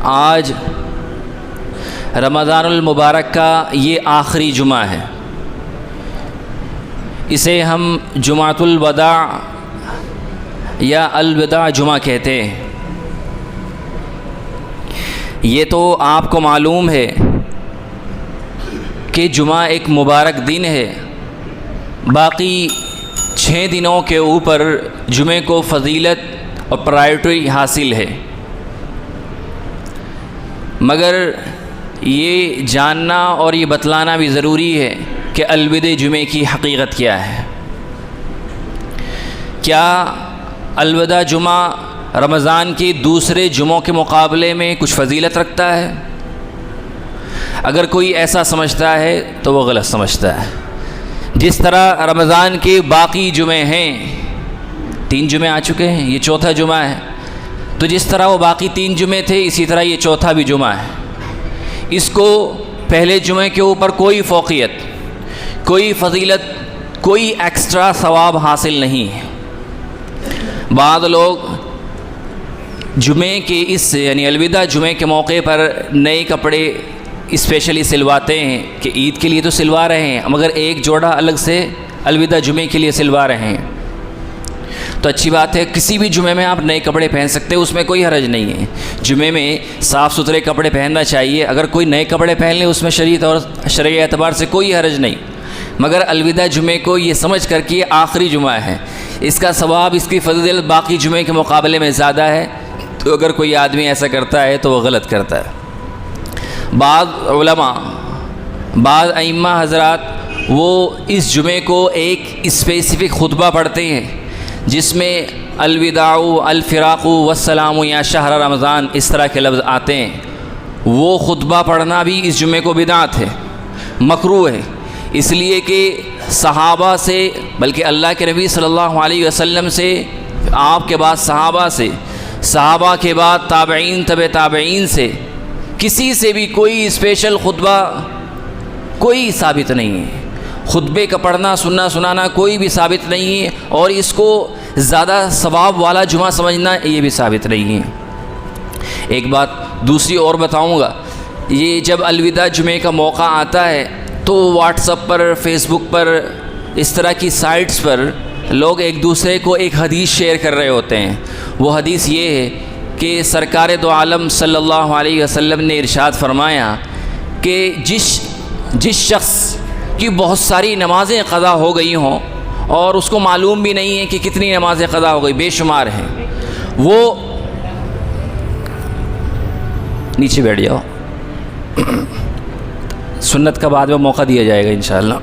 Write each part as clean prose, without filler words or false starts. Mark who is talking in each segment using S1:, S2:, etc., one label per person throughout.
S1: آج رمضان المبارک کا یہ آخری جمعہ ہے، اسے ہم جمعۃ الوداع یا الوداع جمعہ کہتے ہیں۔ یہ تو آپ کو معلوم ہے کہ جمعہ ایک مبارک دن ہے، باقی 6 دنوں کے اوپر جمعے کو فضیلت اور پرائرٹی حاصل ہے، مگر یہ جاننا اور یہ بتلانا بھی ضروری ہے کہ الوداع جمعے کی حقیقت کیا ہے۔ کیا الوداع جمعہ رمضان کے دوسرے جمعوں کے مقابلے میں کچھ فضیلت رکھتا ہے؟ اگر کوئی ایسا سمجھتا ہے تو وہ غلط سمجھتا ہے۔ جس طرح رمضان کے باقی جمعے ہیں، 3 جمعے آ چکے ہیں، یہ چوتھا جمعہ ہے، تو جس طرح وہ باقی 3 جمعے تھے اسی طرح یہ چوتھا بھی جمعہ ہے۔ اس کو پہلے جمعے کے اوپر کوئی فوقیت، کوئی فضیلت، کوئی ایکسٹرا ثواب حاصل نہیں ہے۔ بعض لوگ جمعے کے اس یعنی الوداع جمعے کے موقع پر نئے کپڑے اسپیشلی سلواتے ہیں کہ عید کے لیے تو سلوا رہے ہیں، مگر ایک جوڑا الگ سے الوداع جمعے کے لیے سلوا رہے ہیں، تو اچھی بات ہے، کسی بھی جمعے میں آپ نئے کپڑے پہن سکتے ہیں، اس میں کوئی حرج نہیں ہے۔ جمعے میں صاف ستھرے کپڑے پہننا چاہیے، اگر کوئی نئے کپڑے پہن لیں اس میں شریعت اور شرعی اعتبار سے کوئی حرج نہیں، مگر الوداع جمعے کو یہ سمجھ کر کہ یہ آخری جمعہ ہے، اس کا ثواب، اس کی فضیلت باقی جمعے کے مقابلے میں زیادہ ہے، تو اگر کوئی آدمی ایسا کرتا ہے تو وہ غلط کرتا ہے۔ بعض علماء، بعض ائمہ حضرات وہ اس جمعے کو ایک اسپیسیفک خطبہ پڑھتے ہیں جس میں الوداع، الفراق والسلام یا شہر رمضان اس طرح کے لفظ آتے ہیں۔ وہ خطبہ پڑھنا بھی اس جمعے کو بدعت ہے، مکروہ ہے، اس لیے کہ صحابہ سے، بلکہ اللہ کے نبی صلی اللہ علیہ وسلم سے، آپ کے بعد صحابہ سے، صحابہ کے بعد تابعین، تبع تابعین سے، کسی سے بھی کوئی اسپیشل خطبہ کوئی ثابت نہیں ہے۔ خطبے کا پڑھنا، سننا، سنانا کوئی بھی ثابت نہیں ہے، اور اس کو زیادہ ثواب والا جمعہ سمجھنا یہ بھی ثابت نہیں ہے۔ ایک بات دوسری اور بتاؤں گا، یہ جب الوداع جمعے کا موقع آتا ہے تو واٹس ایپ پر، فیس بک پر، اس طرح کی سائٹس پر لوگ ایک دوسرے کو ایک حدیث شیئر کر رہے ہوتے ہیں۔ وہ حدیث یہ ہے کہ سرکار دو عالم صلی اللہ علیہ وسلم نے ارشاد فرمایا کہ جس شخص کی بہت ساری نمازیں قضا ہو گئی ہوں اور اس کو معلوم بھی نہیں ہے کہ کتنی نمازیں قضا ہو گئی، بے شمار ہیں، وہ نیچے بیٹھ جاؤ، سنت کا بعد میں موقع دیا جائے گا انشاءاللہ،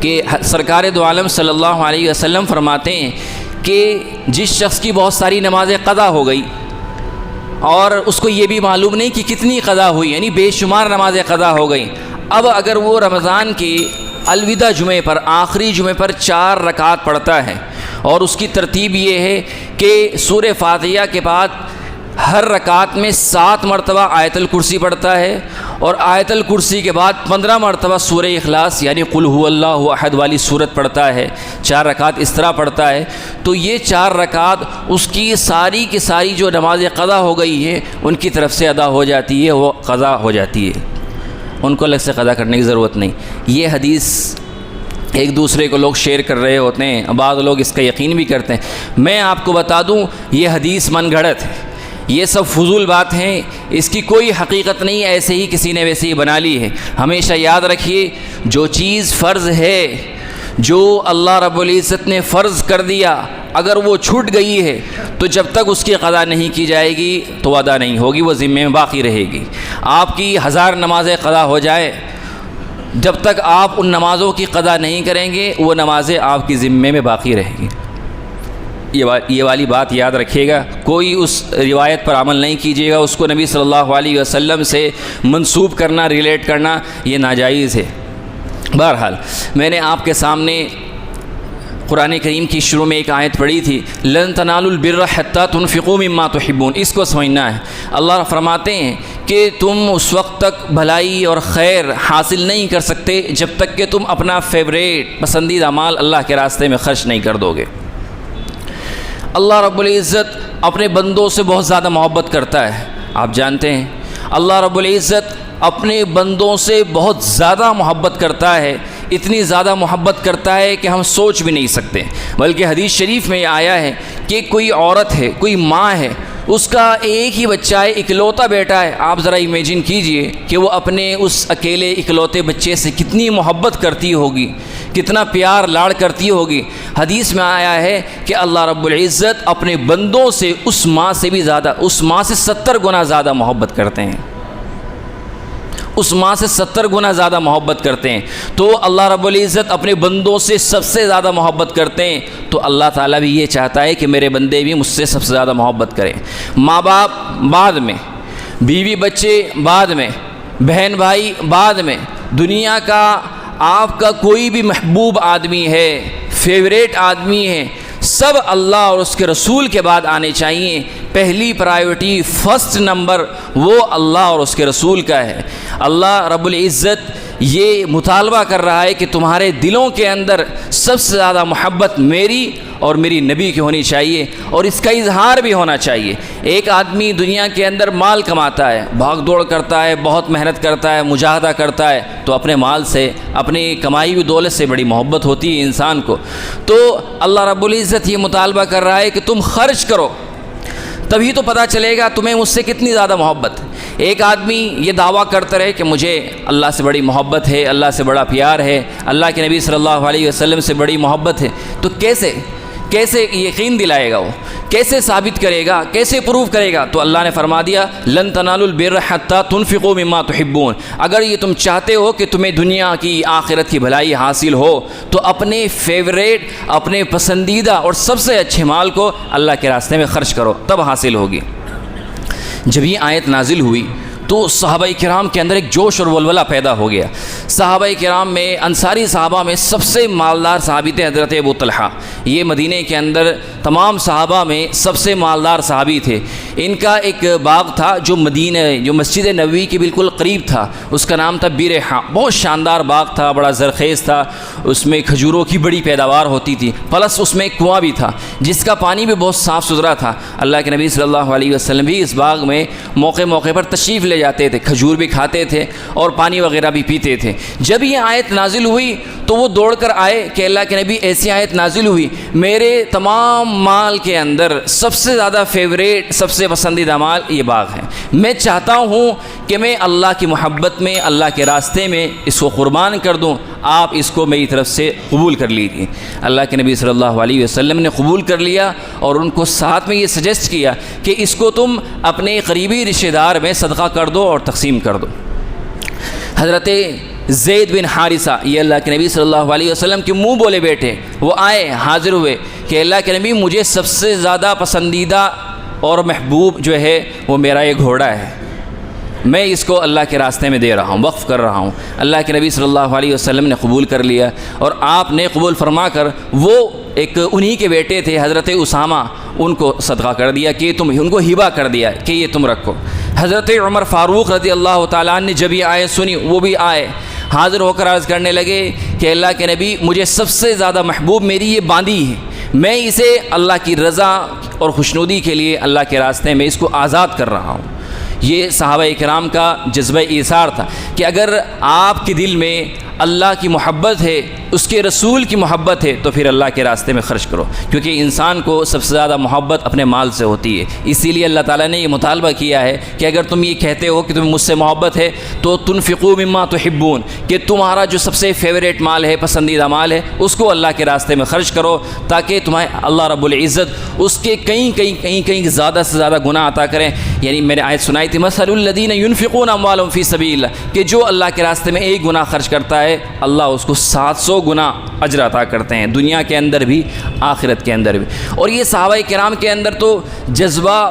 S1: کہ سرکار دو عالم صلی اللہ علیہ وسلم فرماتے ہیں کہ جس شخص کی بہت ساری نمازیں قضا ہو گئی اور اس کو یہ بھی معلوم نہیں کہ کتنی قضا ہوئی، یعنی بے شمار نمازیں قضا ہو گئیں، اب اگر وہ رمضان کے الوداع جمعے پر، آخری جمعے پر 4 رکعت پڑھتا ہے، اور اس کی ترتیب یہ ہے کہ سورہ فاتحہ کے بعد ہر رکعت میں 7 مرتبہ آیت الکرسی پڑھتا ہے، اور آیت الکرسی کے بعد 15 مرتبہ سورہ اخلاص یعنی قل هو اللہ احد والی سورت پڑھتا ہے، 4 رکعت اس طرح پڑھتا ہے، تو یہ 4 رکعت اس کی ساری کی ساری جو نمازیں قضا ہو گئی ہیں ان کی طرف سے ادا ہو جاتی ہے، وہ قضا ہو جاتی ہے، ان کو الگ سے قضا کرنے کی ضرورت نہیں۔ یہ حدیث ایک دوسرے کو لوگ شیئر کر رہے ہوتے ہیں، بعض لوگ اس کا یقین بھی کرتے ہیں۔ میں آپ کو بتا دوں یہ حدیث من گھڑت ہے، یہ سب فضول بات ہیں، اس کی کوئی حقیقت نہیں، ایسے ہی کسی نے ویسے ہی بنا لی ہے۔ ہمیشہ یاد رکھیے، جو چیز فرض ہے، جو اللہ رب العزت نے فرض کر دیا، اگر وہ چھوٹ گئی ہے تو جب تک اس کی قضا نہیں کی جائے گی تو ادا نہیں ہوگی، وہ ذمے میں باقی رہے گی۔ آپ کی 1000 نمازیں قضا ہو جائیں، جب تک آپ ان نمازوں کی قضا نہیں کریں گے وہ نمازیں آپ کی ذمے میں باقی رہیں گی۔ یہ والی بات یاد رکھیے گا، کوئی اس روایت پر عمل نہیں کیجیے گا، اس کو نبی صلی اللہ علیہ وسلم سے منسوب کرنا، ریلیٹ کرنا یہ ناجائز ہے۔ بہرحال میں نے آپ کے سامنے قرآن کریم کی شروع میں ایک آیت پڑھی تھی، لن تنالوا البر حتى تنفقوا مما تحبون، اس کو سمجھنا ہے۔ اللہ فرماتے ہیں کہ تم اس وقت تک بھلائی اور خیر حاصل نہیں کر سکتے جب تک کہ تم اپنا فیوریٹ پسندیدہ مال اللہ کے راستے میں خرچ نہیں کر دو گے۔ اللہ رب العزت اپنے بندوں سے بہت زیادہ محبت کرتا ہے، آپ جانتے ہیں اللہ رب العزت اپنے بندوں سے بہت زیادہ محبت کرتا ہے، اتنی زیادہ محبت کرتا ہے کہ ہم سوچ بھی نہیں سکتے۔ بلکہ حدیث شریف میں یہ آیا ہے کہ کوئی عورت ہے، کوئی ماں ہے، اس کا ایک ہی بچہ ہے، اکلوتا بیٹا ہے، آپ ذرا امیجن کیجئے کہ وہ اپنے اس اکیلے اکلوتے بچے سے کتنی محبت کرتی ہوگی، کتنا پیار لاڑ کرتی ہوگی۔ حدیث میں آیا ہے کہ اللہ رب العزت اپنے بندوں سے اس ماں سے بھی زیادہ، اس ماں سے 70 گنا زیادہ محبت کرتے ہیں، اس ماں سے 70 گنا زیادہ محبت کرتے ہیں۔ تو اللہ رب العزت اپنے بندوں سے سب سے زیادہ محبت کرتے ہیں، تو اللہ تعالیٰ بھی یہ چاہتا ہے کہ میرے بندے بھی مجھ سے سب سے زیادہ محبت کریں۔ ماں باپ بعد میں، بیوی بچے بعد میں، بہن بھائی بعد میں، دنیا کا آپ کا کوئی بھی محبوب آدمی ہے، فیوریٹ آدمی ہے، سب اللہ اور اس کے رسول کے بعد آنے چاہیے۔ پہلی پرائیورٹی، فرسٹ نمبر وہ اللہ اور اس کے رسول کا ہے۔ اللہ رب العزت یہ مطالبہ کر رہا ہے کہ تمہارے دلوں کے اندر سب سے زیادہ محبت میری اور میری نبی کی ہونی چاہیے، اور اس کا اظہار بھی ہونا چاہیے۔ ایک آدمی دنیا کے اندر مال کماتا ہے، بھاگ دوڑ کرتا ہے، بہت محنت کرتا ہے، مجاہدہ کرتا ہے، تو اپنے مال سے، اپنی کمائی ہوئی دولت سے بڑی محبت ہوتی ہے انسان کو۔ تو اللہ رب العزت یہ مطالبہ کر رہا ہے کہ تم خرچ کرو، تبھی تو پتہ چلے گا تمہیں مجھ سے کتنی زیادہ محبت۔ ایک آدمی یہ دعویٰ کرتا رہے کہ مجھے اللہ سے بڑی محبت ہے، اللہ سے بڑا پیار ہے، اللہ کے نبی صلی اللہ علیہ وسلم سے بڑی محبت ہے، تو کیسے یقین دلائے گا وہ؟ کیسے ثابت کرے گا؟ کیسے پروف کرے گا؟ تو اللہ نے فرما دیا لن تنالوا البر حتى تنفقوا مما تحبون، اگر یہ تم چاہتے ہو کہ تمہیں دنیا کی آخرت کی بھلائی حاصل ہو تو اپنے فیوریٹ، اپنے پسندیدہ اور سب سے اچھے مال کو اللہ کے راستے میں خرچ کرو، تب حاصل ہوگی۔ جب یہ آیت نازل ہوئی تو صحابہ کرام کے اندر ایک جوش اور ولولہ پیدا ہو گیا۔ صحابہ کرام میں، انصاری صحابہ میں سب سے مالدار صحابی تھے حضرت ابو طلحہ۔ یہ مدینہ کے اندر تمام صحابہ میں سب سے مالدار صحابی تھے۔ ان کا ایک باغ تھا جو مسجد نبوی کے بالکل قریب تھا، اس کا نام تھا بیرحاء۔ بہت شاندار باغ تھا، بڑا زرخیز تھا، اس میں کھجوروں کی بڑی پیداوار ہوتی تھی، پلس اس میں ایک کنواں بھی تھا جس کا پانی بھی بہت صاف ستھرا تھا۔ اللہ کے نبی صلی اللہ علیہ وسلم بھی اس باغ میں موقع پر تشریف لے جاتے تھے، کھجور بھی کھاتے تھے اور پانی وغیرہ بھی پیتے تھے۔ جب یہ آیت نازل ہوئی تو وہ دوڑ کر آئے کہ اللہ کے نبی ایسی آیت نازل ہوئی، میرے تمام مال کے اندر سب سے زیادہ فیوریٹ، سب سے پسندیدہ مال یہ باغ ہے، میں چاہتا ہوں کہ میں اللہ کی محبت میں، اللہ کے راستے میں اس کو قربان کر دوں، آپ اس کو میری طرف سے قبول کر لیجیے۔ اللہ کے نبی صلی اللہ علیہ وسلم نے قبول کر لیا اور ان کو ساتھ میں یہ سجیسٹ کیا کہ اس کو تم اپنے قریبی رشتہ دار میں صدقہ کر دو اور تقسیم کر دو۔ حضرت زید بن حارثہ، یہ اللہ کے نبی صلی اللہ علیہ وسلم کے منہ بولے بیٹے، وہ آئے، حاضر ہوئے کہ اللہ کے نبی مجھے سب سے زیادہ پسندیدہ اور محبوب جو ہے وہ میرا یہ گھوڑا ہے، میں اس کو اللہ کے راستے میں دے رہا ہوں، وقف کر رہا ہوں۔ اللہ کے نبی صلی اللہ علیہ وسلم نے قبول کر لیا، اور آپ نے قبول فرما کر وہ ایک انہی کے بیٹے تھے حضرت اسامہ، ان کو صدقہ کر دیا کہ تم، ان کو ہبہ کر دیا کہ یہ تم رکھو۔ حضرت عمر فاروق رضی اللہ تعالیٰ عنہ نے جب یہ آیت سنی، وہ بھی آئے، حاضر ہو کر عرض کرنے لگے کہ اللہ کے نبی مجھے سب سے زیادہ محبوب میری یہ باندی ہے، میں اسے اللہ کی رضا اور خوشنودی کے لیے اللہ کے راستے میں اس کو آزاد کر رہا ہوں۔ یہ صحابہ کرام کا جذبہ ایثار تھا کہ اگر آپ کے دل میں اللہ کی محبت ہے، اس کے رسول کی محبت ہے، تو پھر اللہ کے راستے میں خرچ کرو، کیونکہ انسان کو سب سے زیادہ محبت اپنے مال سے ہوتی ہے۔ اسی لیے اللہ تعالیٰ نے یہ مطالبہ کیا ہے کہ اگر تم یہ کہتے ہو کہ تمہیں مجھ سے محبت ہے تو تنفقوا مما تحبون، کہ تمہارا جو سب سے فیوریٹ مال ہے، پسندیدہ مال ہے، اس کو اللہ کے راستے میں خرچ کرو، تاکہ تمہیں اللہ رب العزت اس کے کہیں زیادہ سے زیادہ گناہ عطا کریں۔ یعنی میں نے آیت سنائی تھی مثل الذین ينفقون اموالهم فی سبیل اللہ، کہ جو اللہ کے راستے میں ایک گناہ خرچ کرتا ہے اللہ اس کو 700 گنا اجر عطا کرتے ہیں، دنیا کے اندر بھی آخرت کے اندر بھی۔ اور یہ صحابہ کرام کے اندر تو جذبہ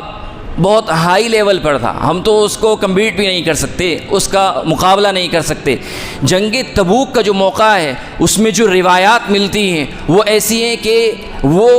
S1: بہت ہائی لیول پر تھا، ہم تو اس کو کمپیٹ بھی نہیں کر سکتے، اس کا مقابلہ نہیں کر سکتے۔ جنگ تبوک کا جو موقع ہے اس میں جو روایات ملتی ہیں وہ ایسی ہیں کہ وہ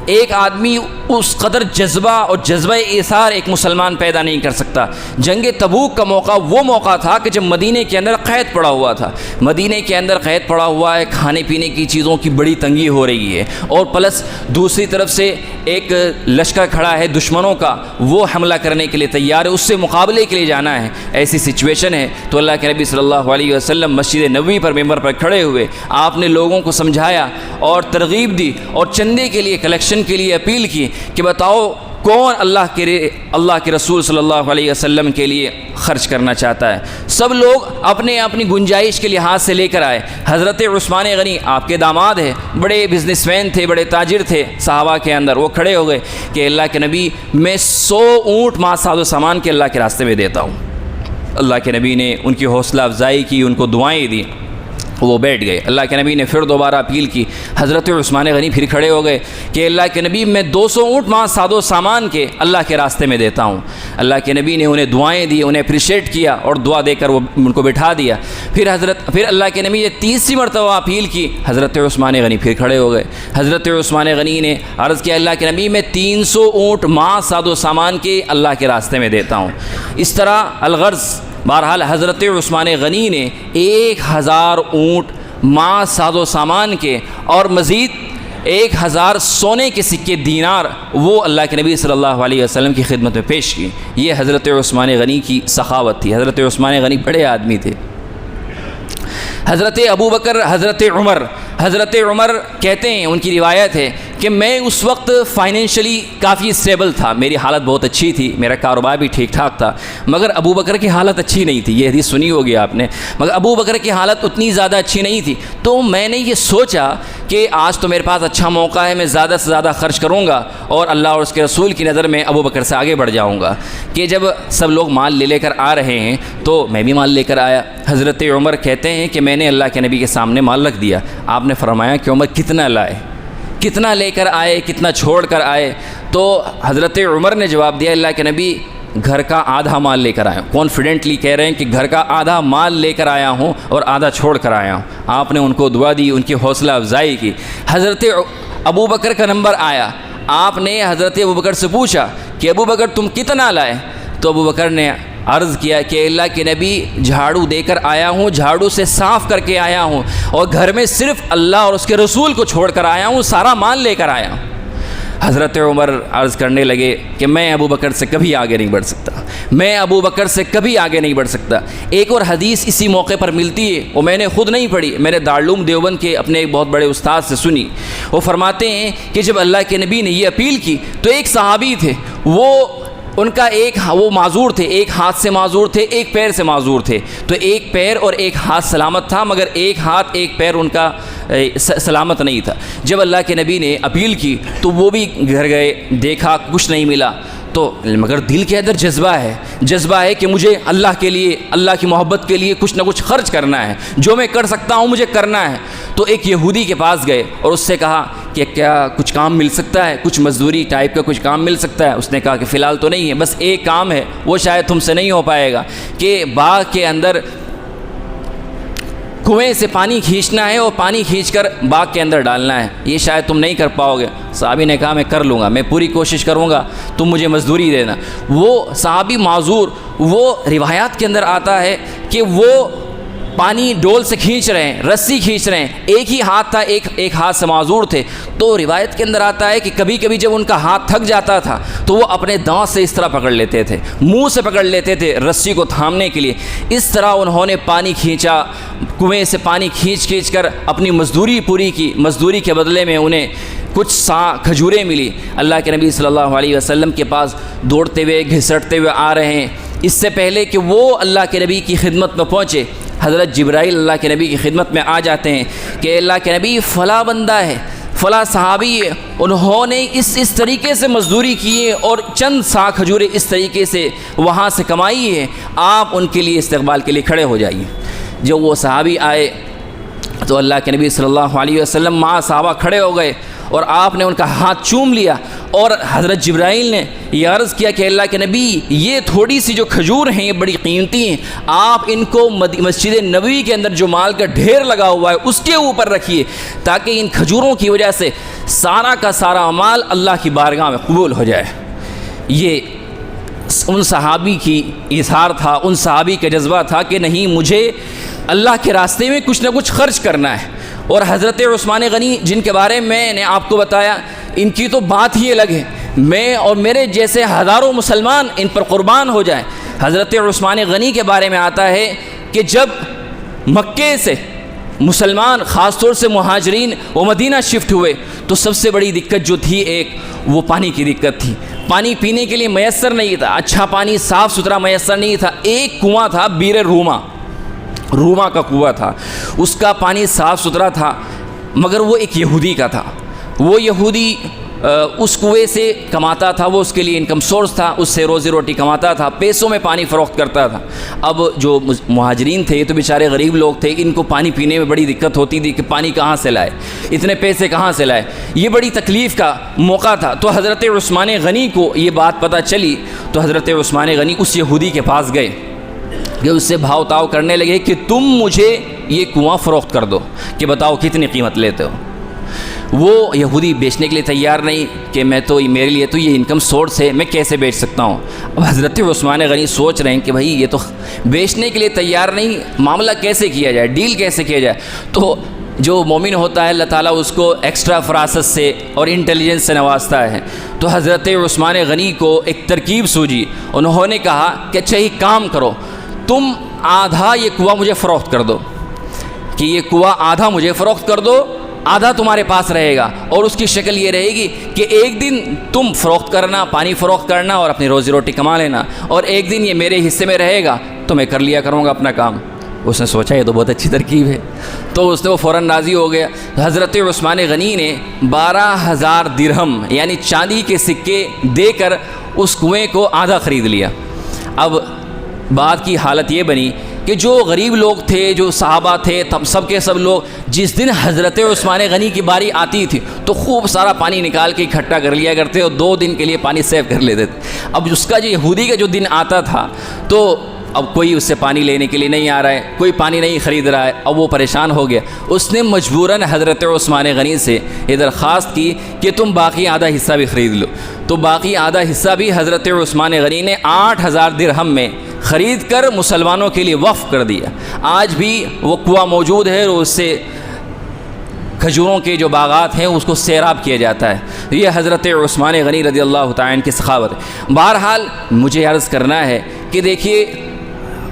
S1: ایک آدمی اس قدر جذبہ اور جذبہ ایثار ایک مسلمان پیدا نہیں کر سکتا۔ جنگ تبوک کا موقع وہ موقع تھا کہ جب مدینہ کے اندر قحط پڑا ہوا تھا، مدینہ کے اندر قحط پڑا ہوا ہے، کھانے پینے کی چیزوں کی بڑی تنگی ہو رہی ہے، اور پلس دوسری طرف سے ایک لشکر کھڑا ہے دشمنوں کا، وہ حملہ کرنے کے لیے تیار ہے، اس سے مقابلے کے لیے جانا ہے۔ ایسی سچویشن ہے تو اللہ کے نبی صلی اللہ علیہ وسلم مسجد نبوی پر ممبر پر کھڑے ہوئے، آپ نے لوگوں کو سمجھایا اور ترغیب دی اور چندے کے لیے کلیکشن کے لیے اپیل کی کہ بتاؤ کون اللہ کے رسول صلی اللہ علیہ وسلم کے لیے خرچ کرنا چاہتا ہے۔ سب لوگ اپنے اپنی گنجائش کے لحاظ سے لے کر آئے۔ حضرت عثمان غنی آپ کے داماد ہیں، بڑے بزنس مین تھے، بڑے تاجر تھے صحابہ کے اندر، وہ کھڑے ہو گئے کہ اللہ کے نبی میں 100 اونٹ ما ساز و سامان کے اللہ کے راستے میں دیتا ہوں۔ اللہ کے نبی نے ان کی حوصلہ افزائی کی، ان کو دعائیں دی، وہ بیٹھ گئے۔ اللہ کے نبی نے پھر دوبارہ اپیل کی، حضرت عثمان غنی پھر کھڑے ہو گئے کہ اللہ کے نبی میں 200 اونٹ ماں ساد و سامان کے اللہ کے راستے میں دیتا ہوں۔ اللہ کے نبی نے انہیں دعائیں دی، انہیں اپریشیٹ کیا اور دعا دے کر وہ ان کو بٹھا دیا۔ پھر اللہ کے نبی نے تیسری مرتبہ اپیل کی، حضرت عثمان غنی پھر کھڑے ہو گئے۔ حضرت عثمان غنی نے عرض کیا اللہ کے نبی میں 300 اونٹ ماں ساد و سامان کے اللہ کے راستے میں دیتا ہوں۔ اس طرح الغرض بہرحال حضرت عثمان غنی نے 1000 اونٹ ماں ساز و سامان کے اور مزید 1000 سونے کے سکے دینار وہ اللہ کے نبی صلی اللہ علیہ وسلم کی خدمت میں پیش کی۔ یہ حضرت عثمان غنی کی سخاوت تھی۔ حضرت عثمان غنی بڑے آدمی تھے۔ حضرت ابو بکر، حضرت عمر کہتے ہیں، ان کی روایت ہے کہ میں اس وقت فائنینشلی کافی اسٹیبل تھا، میری حالت بہت اچھی تھی، میرا کاروبار بھی ٹھیک ٹھاک تھا، مگر ابو بکر کی حالت اچھی نہیں تھی۔ یہ حدیث سنی ہوگی آپ نے، مگر ابو بکر کی حالت اتنی زیادہ اچھی نہیں تھی۔ تو میں نے یہ سوچا کہ آج تو میرے پاس اچھا موقع ہے، میں زیادہ سے زیادہ خرچ کروں گا اور اللہ اور اس کے رسول کی نظر میں ابو بکر سے آگے بڑھ جاؤں گا، کہ جب سب لوگ مال لے کر آ رہے ہیں تو میں بھی مال لے کر آیا۔ حضرت عمر کہتے ہیں کہ میں نے اللہ کے نبی کے سامنے مال رکھ دیا۔ آپ نے فرمایا کہ عمر کتنا لائے، کتنا لے کر آئے، کتنا چھوڑ کر آئے؟ تو حضرت عمر نے جواب دیا اللہ کے نبی گھر کا آدھا مال لے کر آیا ہوں۔ کانفیڈنٹلی کہہ رہے ہیں کہ گھر کا آدھا مال لے کر آیا ہوں اور آدھا چھوڑ کر آیا ہوں۔ آپ نے ان کو دعا دی، ان کی حوصلہ افزائی کی۔ حضرت ابو بکر کا نمبر آیا، آپ نے حضرت ابو بکر سے پوچھا کہ ابو بکر تم کتنا لائے؟ تو ابو بکر نے عرض کیا کہ اللہ کے نبی جھاڑو دے کر آیا ہوں، جھاڑو سے صاف کر کے آیا ہوں، اور گھر میں صرف اللہ اور اس کے رسول کو چھوڑ کر آیا ہوں، سارا مال لے کر آیا ہوں۔ حضرت عمر عرض کرنے لگے کہ میں ابو بکر سے کبھی آگے نہیں بڑھ سکتا، میں ابو بکر سے کبھی آگے نہیں بڑھ سکتا۔ ایک اور حدیث اسی موقع پر ملتی ہے، وہ میں نے خود نہیں پڑھی، میں نے دارالعلوم دیوبند کے اپنے ایک بہت بڑے استاد سے سنی۔ وہ فرماتے ہیں کہ جب اللہ کے نبی نے یہ اپیل کی تو ایک صحابی تھے، ان کا وہ معذور تھے، ایک ہاتھ سے معذور تھے، ایک پیر سے معذور تھے، تو ایک پیر اور ایک ہاتھ سلامت تھا، مگر ایک ہاتھ ایک پیر ان کا سلامت نہیں تھا۔ جب اللہ کے نبی نے اپیل کی تو وہ بھی گھر گئے، دیکھا کچھ نہیں ملا، تو مگر دل کے اندر جذبہ ہے کہ مجھے اللہ کے لیے، اللہ کی محبت کے لیے کچھ نہ کچھ خرچ کرنا ہے، جو میں کر سکتا ہوں مجھے کرنا ہے۔ تو ایک یہودی کے پاس گئے اور اس سے کہا کہ کیا کچھ کام مل سکتا ہے، کچھ مزدوری ٹائپ کا کچھ کام مل سکتا ہے؟ اس نے کہا کہ فی الحال تو نہیں ہے، بس ایک کام ہے، وہ شاید تم سے نہیں ہو پائے گا، کہ باغ کے اندر کنویں سے پانی کھینچنا ہے اور پانی کھینچ کر باغ کے اندر ڈالنا ہے، یہ شاید تم نہیں کر پاؤ گے۔ صحابی نے کہا میں کر لوں گا، میں پوری کوشش کروں گا، تم مجھے مزدوری دینا۔ وہ صحابی معذور، وہ روایات کے اندر آتا ہے کہ وہ پانی ڈول سے کھینچ رہے ہیں، رسی کھینچ رہے ہیں، ایک ہی ہاتھ تھا، ایک ہاتھ سے معذور تھے۔ تو روایت کے اندر آتا ہے کہ کبھی کبھی جب ان کا ہاتھ تھک جاتا تھا تو وہ اپنے دانت سے اس طرح پکڑ لیتے تھے، منہ سے پکڑ لیتے تھے رسی کو تھامنے کے لیے۔ اس طرح انہوں نے پانی کھینچا، کنویں سے پانی کھینچ کر اپنی مزدوری پوری کی۔ مزدوری کے بدلے میں انہیں کچھ کھجوریں ملی۔ اللہ کے نبی صلی اللہ علیہ وسلم کے پاس دوڑتے ہوئے گھسٹتے ہوئے آ رہے ہیں۔ اس سے پہلے کہ وہ اللہ کے نبی کی خدمت میں پہنچے، حضرت جبرائیل اللہ کے نبی کی خدمت میں آ جاتے ہیں کہ اللہ کے نبی فلاں بندہ ہے، فلاں صحابی ہے، انہوں نے اس طریقے سے مزدوری کی ہے اور چند سا کھجوریں اس طریقے سے وہاں سے کمائی ہے، آپ ان کے لیے استقبال کے لیے کھڑے ہو جائیے۔ جب وہ صحابی آئے تو اللہ کے نبی صلی اللہ علیہ وسلم مع صحابہ کھڑے ہو گئے اور آپ نے ان کا ہاتھ چوم لیا اور حضرت جبرائیل نے یہ عرض کیا کہ اللہ کے نبی یہ تھوڑی سی جو کھجور ہیں یہ بڑی قیمتی ہیں، آپ ان کو مسجد نبوی کے اندر جو مال کا ڈھیر لگا ہوا ہے اس کے اوپر رکھیے، تاکہ ان کھجوروں کی وجہ سے سارا کا سارا مال اللہ کی بارگاہ میں قبول ہو جائے۔ یہ ان صحابی کی اظہار تھا، ان صحابی کا جذبہ تھا کہ نہیں، مجھے اللہ کے راستے میں کچھ نہ کچھ خرچ کرنا ہے۔ اور حضرت عثمان غنی جن کے بارے میں نے آپ کو بتایا، ان کی تو بات ہی الگ ہے، میں اور میرے جیسے ہزاروں مسلمان ان پر قربان ہو جائیں۔ حضرت عثمان غنی کے بارے میں آتا ہے کہ جب مکے سے مسلمان خاص طور سے مہاجرین وہ مدینہ شفٹ ہوئے تو سب سے بڑی دقت جو تھی ایک وہ پانی کی دقت تھی۔ پانی پینے کے لیے میسر نہیں تھا، اچھا پانی صاف ستھرا میسر نہیں تھا۔ ایک کنواں تھا بیر روما کا کنواں تھا، اس کا پانی صاف ستھرا تھا، مگر وہ ایک یہودی کا تھا۔ وہ یہودی اس کنویں سے کماتا تھا، وہ اس کے لیے انکم سورس تھا، اس سے روزی روٹی کماتا تھا، پیسوں میں پانی فروخت کرتا تھا۔ اب جو مہاجرین تھے یہ تو بیچارے غریب لوگ تھے، ان کو پانی پینے میں بڑی دقت ہوتی تھی کہ پانی کہاں سے لائے، اتنے پیسے کہاں سے لائے، یہ بڑی تکلیف کا موقع تھا۔ تو حضرت عثمان غنی کو یہ بات پتہ چلی تو حضرت عثمان غنی اس یہودی کے پاس گئے کہ اس سے بھاؤ تاؤ کرنے لگے کہ تم مجھے یہ کنواں فروخت کر دو، کہ بتاؤ کتنی قیمت لیتے ہو۔ وہ یہودی بیچنے کے لیے تیار نہیں کہ میں تو میرے لیے تو یہ انکم سورس ہے، میں کیسے بیچ سکتا ہوں۔ اب حضرت عثمان غنی سوچ رہے ہیں کہ بھائی یہ تو بیچنے کے لیے تیار نہیں، معاملہ کیسے کیا جائے، ڈیل کیسے کیا جائے۔ تو جو مومن ہوتا ہے اللہ تعالیٰ اس کو ایکسٹرا فراست سے اور انٹیلیجنس سے نوازتا ہے۔ تو حضرت عثمان غنی کو ایک ترکیب سوجی، انہوں نے کہا کہ اچھا ہی کام کرو، تم آدھا یہ کنواں مجھے فروخت کر دو، کہ یہ کنواں آدھا مجھے فروخت کر دو، آدھا تمہارے پاس رہے گا، اور اس کی شکل یہ رہے گی کہ ایک دن تم فروخت کرنا، پانی فروخت کرنا اور اپنی روزی روٹی کما لینا، اور ایک دن یہ میرے حصے میں رہے گا تو میں کر لیا کروں گا اپنا کام۔ اس نے سوچا یہ تو بہت اچھی ترکیب ہے، تو اس نے وہ فوراً راضی ہو گیا۔ حضرت عثمان غنی نے 12,000 درہم یعنی چاندی کے سکے دے کر اس کنویں کو آدھا خرید لیا۔ اب بات کی حالت یہ بنی کہ جو غریب لوگ تھے، جو صحابہ تھے، تب سب کے سب لوگ جس دن حضرت عثمان غنی کی باری آتی تھی تو خوب سارا پانی نکال کے اکٹھا کر لیا کرتے اور 2 دن کے لیے پانی سیو کر لیتے تھے۔ اب اس کا جو یہودی کا جو دن آتا تھا تو اب کوئی اس سے پانی لینے کے لیے نہیں آ رہا ہے، کوئی پانی نہیں خرید رہا ہے، اب وہ پریشان ہو گیا۔ اس نے مجبوراً حضرت عثمان غنی سے یہ درخواست کی کہ تم باقی آدھا حصہ بھی خرید لو۔ تو باقی آدھا حصہ بھی حضرت عثمان غنی نے 8,000 درہم میں خرید کر مسلمانوں کے لیے وقف کر دیا۔ آج بھی وہ کنواں موجود ہے اور اس سے کھجوروں کے جو باغات ہیں اس کو سیراب کیا جاتا ہے۔ یہ حضرت عثمان غنی رضی اللہ تعالیٰ عنہ کی سخاوت ہے۔ بہرحال مجھے عرض کرنا ہے کہ دیکھیے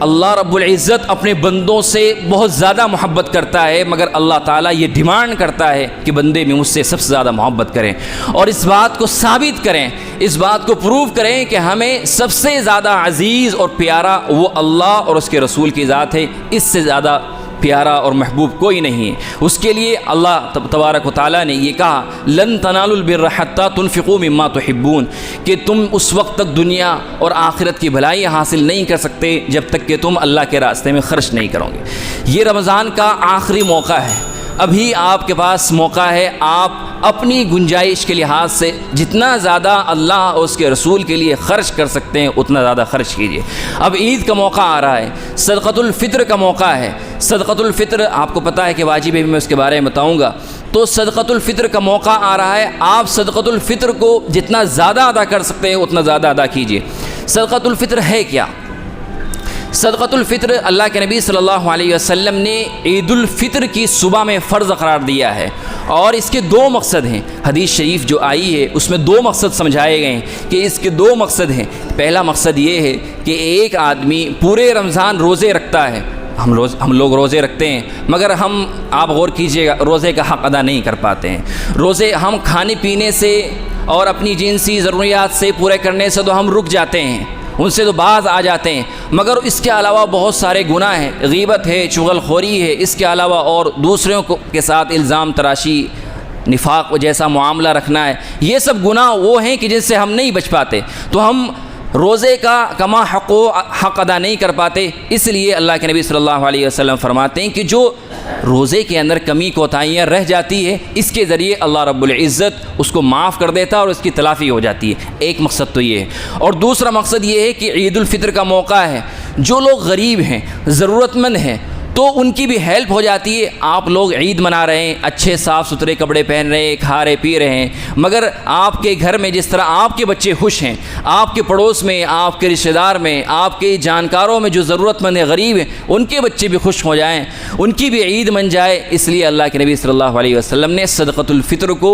S1: اللہ رب العزت اپنے بندوں سے بہت زیادہ محبت کرتا ہے، مگر اللہ تعالیٰ یہ ڈیمانڈ کرتا ہے کہ بندے بھی مجھ سے سب سے زیادہ محبت کریں، اور اس بات کو ثابت کریں، اس بات کو پروو کریں کہ ہمیں سب سے زیادہ عزیز اور پیارا وہ اللہ اور اس کے رسول کی ذات ہے، اس سے زیادہ پیارا اور محبوب کوئی نہیں ہے۔ اس کے لیے اللہ تبارک و تعالیٰ نے یہ کہا لن تنالوا البر حتى تنفقوا مما تحبون، کہ تم اس وقت تک دنیا اور آخرت کی بھلائی حاصل نہیں کر سکتے جب تک کہ تم اللہ کے راستے میں خرچ نہیں کرو گے۔ یہ رمضان کا آخری موقع ہے، ابھی آپ کے پاس موقع ہے، آپ اپنی گنجائش کے لحاظ سے جتنا زیادہ اللہ اور اس کے رسول کے لیے خرچ کر سکتے ہیں اتنا زیادہ خرچ کیجیے۔ اب عید کا موقع آ رہا ہے، صدقۃ الفطر کا موقع ہے۔ صدقۃ الفطر آپ کو پتہ ہے کہ واجب ہے، میں اس کے بارے میں بتاؤں گا۔ تو صدقۃ الفطر کا موقع آ رہا ہے، آپ صدقۃ الفطر کو جتنا زیادہ ادا کر سکتے ہیں اتنا زیادہ ادا کیجیے۔ صدقۃ الفطر ہے کیا؟ صدقۃ الفطر اللہ کے نبی صلی اللہ علیہ وسلم نے عید الفطر کی صبح میں فرض قرار دیا ہے، اور اس کے 2 مقصد ہیں۔ حدیث شریف جو آئی ہے اس میں 2 مقصد سمجھائے گئے ہیں کہ اس کے 2 مقصد ہیں۔ پہلا مقصد یہ ہے کہ ایک آدمی پورے رمضان روزے رکھتا ہے، ہم لوگ روزے رکھتے ہیں، مگر آپ غور کیجئے گا روزے کا حق ادا نہیں کر پاتے ہیں۔ روزے ہم کھانے پینے سے اور اپنی جنسی ضروریات سے پورے کرنے سے تو ہم رک جاتے ہیں، ان سے تو باز آ جاتے ہیں، مگر اس کے علاوہ بہت سارے گناہ ہیں، غیبت ہے، چغل خوری ہے، اس کے علاوہ اور دوسروں کے ساتھ الزام تراشی، نفاق جیسا معاملہ رکھنا ہے، یہ سب گناہ وہ ہیں کہ جن سے ہم نہیں بچ پاتے۔ تو ہم روزے کا کما حق ادا نہیں کر پاتے، اس لیے اللہ کے نبی صلی اللہ علیہ وسلم فرماتے ہیں کہ جو روزے کے اندر کمی کوتاہیاں رہ جاتی ہے، اس کے ذریعے اللہ رب العزت اس کو معاف کر دیتا ہے اور اس کی تلافی ہو جاتی ہے۔ ایک مقصد تو یہ ہے، اور دوسرا مقصد یہ ہے کہ عید الفطر کا موقع ہے، جو لوگ غریب ہیں، ضرورت مند ہیں، تو ان کی بھی ہیلپ ہو جاتی ہے۔ آپ لوگ عید منا رہے ہیں، اچھے صاف ستھرے کپڑے پہن رہے ہیں، کھا رہے پی رہے ہیں، مگر آپ کے گھر میں جس طرح آپ کے بچے خوش ہیں، آپ کے پڑوس میں، آپ کے رشتہ دار میں، آپ کے جانکاروں میں جو ضرورت مند ہیں، غریب ہیں، ان کے بچے بھی خوش ہو جائیں، ان کی بھی عید من جائے، اس لیے اللہ کے نبی صلی اللہ علیہ وسلم نے صدقۃ الفطر کو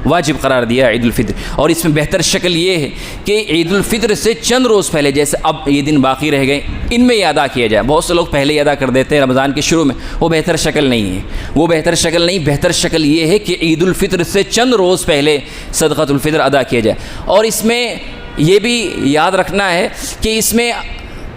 S1: واجب قرار دیا عید الفطر۔ اور اس میں بہتر شکل یہ ہے کہ عید الفطر سے چند روز پہلے، جیسے اب یہ دن باقی رہ گئے، ان میں یہ ادا کیا جائے۔ بہت سے لوگ پہلے ہی ادا کر دیتے ہیں رمضان کے شروع میں، وہ بہتر شکل نہیں ہے، وہ بہتر شکل نہیں۔ بہتر شکل یہ ہے کہ عید الفطر سے چند روز پہلے صدقۃ الفطر ادا کیا جائے۔ اور اس میں یہ بھی یاد رکھنا ہے کہ اس میں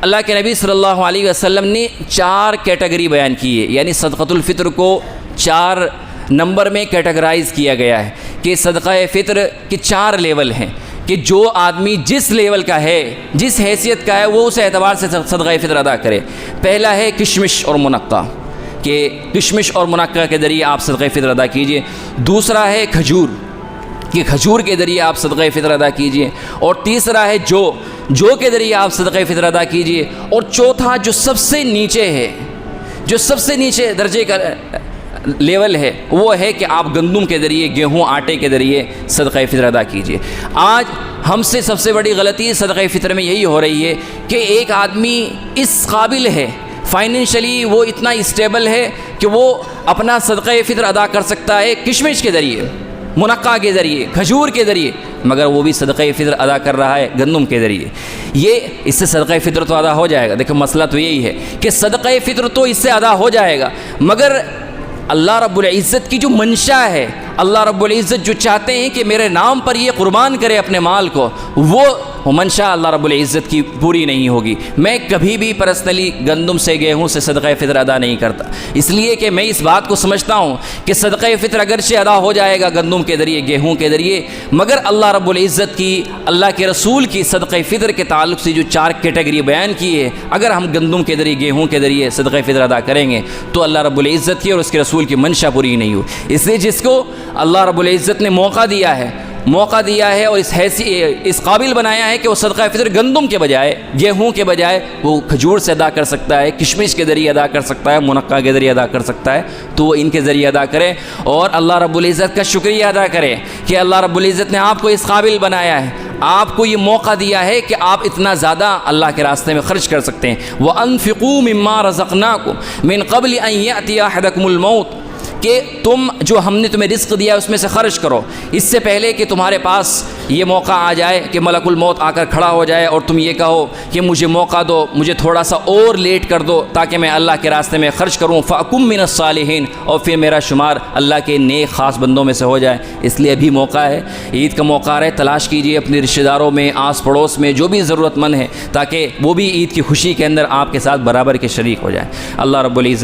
S1: اللہ کے نبی صلی اللہ علیہ وسلم نے 4 کیٹیگری بیان کی ہے، یعنی صدقۃ الفطر کو 4 نمبر میں کیٹیگرائز کیا گیا ہے کہ صدقہ فطر کے 4 لیول ہیں، کہ جو آدمی جس لیول کا ہے، جس حیثیت کا ہے، وہ اس اعتبار سے صدقہ فطر ادا کرے۔ پہلا ہے کشمش اور منقہ، کہ کشمش اور منقہ کے ذریعے آپ صدقہ فطر ادا کیجئے۔ دوسرا ہے کھجور، کہ کھجور کے ذریعے آپ صدقہ فطر ادا کیجئے۔ اور تیسرا ہے جو کے ذریعے آپ صدقہ فطر ادا کیجئے۔ اور چوتھا جو سب سے نیچے ہے، جو سب سے نیچے درجے کا لیول ہے، وہ ہے کہ آپ گندم کے ذریعے، گیہوں آٹے کے ذریعے صدقہ فطر ادا کیجئے۔ آج ہم سے سب سے بڑی غلطی صدقہ فطر میں یہی ہو رہی ہے کہ ایک آدمی اس قابل ہے، فائنینشلی وہ اتنا اسٹیبل ہے کہ وہ اپنا صدقہ فطر ادا کر سکتا ہے کشمش کے ذریعے، منقہ کے ذریعے، کھجور کے ذریعے، مگر وہ بھی صدقہ فطر ادا کر رہا ہے گندم کے ذریعے۔ اس سے صدقہ فطر تو ادا ہو جائے گا۔ دیکھو مسئلہ تو یہی ہے کہ صدقہ فطر تو اس سے ادا ہو جائے گا، مگر اللہ رب العزت کی جو منشا ہے، اللہ رب العزت جو چاہتے ہیں کہ میرے نام پر یہ قربان کرے اپنے مال کو، وہ منشا اللہ رب العزت کی پوری نہیں ہوگی۔ میں کبھی بھی پرسنلی گندم سے، گیہوں سے صدقہ فطر ادا نہیں کرتا، اس لیے کہ میں اس بات کو سمجھتا ہوں کہ صدقہ فطر اگرچہ ادا ہو جائے گا گندم کے ذریعے، گیہوں کے ذریعے، مگر اللہ رب العزت کی، اللہ کے رسول کی صدقہ فطر کے تعلق سے جو 4 کیٹیگری بیان کی ہے، اگر ہم گندم کے ذریعے، گیہوں کے ذریعے صدقہ فطر ادا کریں گے تو اللہ رب العزت کی اور اس کے رسول کی منشا پوری نہیں ہو۔ اس لیے جس کو اللہ رب العزت نے موقع دیا ہے اور اس قابل بنایا ہے کہ وہ صدقہ فطر گندم کے بجائے، گیہوں کے بجائے وہ کھجور سے ادا کر سکتا ہے، کشمش کے ذریعے ادا کر سکتا ہے، منقہ کے ذریعے ادا کر سکتا ہے، تو وہ ان کے ذریعے ادا کرے اور اللہ رب العزت کا شکریہ ادا کرے کہ اللہ رب العزت نے آپ کو اس قابل بنایا ہے، آپ کو یہ موقع دیا ہے کہ آپ اتنا زیادہ اللہ کے راستے میں خرچ کر سکتے ہیں۔ وَأَنفِقُوا مِمَّا رَزَقْنَاكُمْ مِن قَبْلِ أَن يَأْتِيَ أَحَدَكُمُ الْمَوْتُ، کہ تم جو ہم نے تمہیں رزق دیا اس میں سے خرچ کرو، اس سے پہلے کہ تمہارے پاس یہ موقع آ جائے کہ ملک الموت آ کر کھڑا ہو جائے اور تم یہ کہو کہ مجھے موقع دو، مجھے تھوڑا سا اور لیٹ کر دو تاکہ میں اللہ کے راستے میں خرچ کروں، فَأَكُن مِّنَ الصَّالِحِينَ، اور پھر میرا شمار اللہ کے نیک خاص بندوں میں سے ہو جائے۔ اس لیے ابھی موقع ہے، عید کا موقع ہے، تلاش کیجئے اپنے رشتہ داروں میں، آس پڑوس میں جو بھی ضرورت مند ہے، تاکہ وہ بھی عید کی خوشی کے اندر آپ کے ساتھ برابر کے شریک ہو جائیں۔ اللہ رب العزت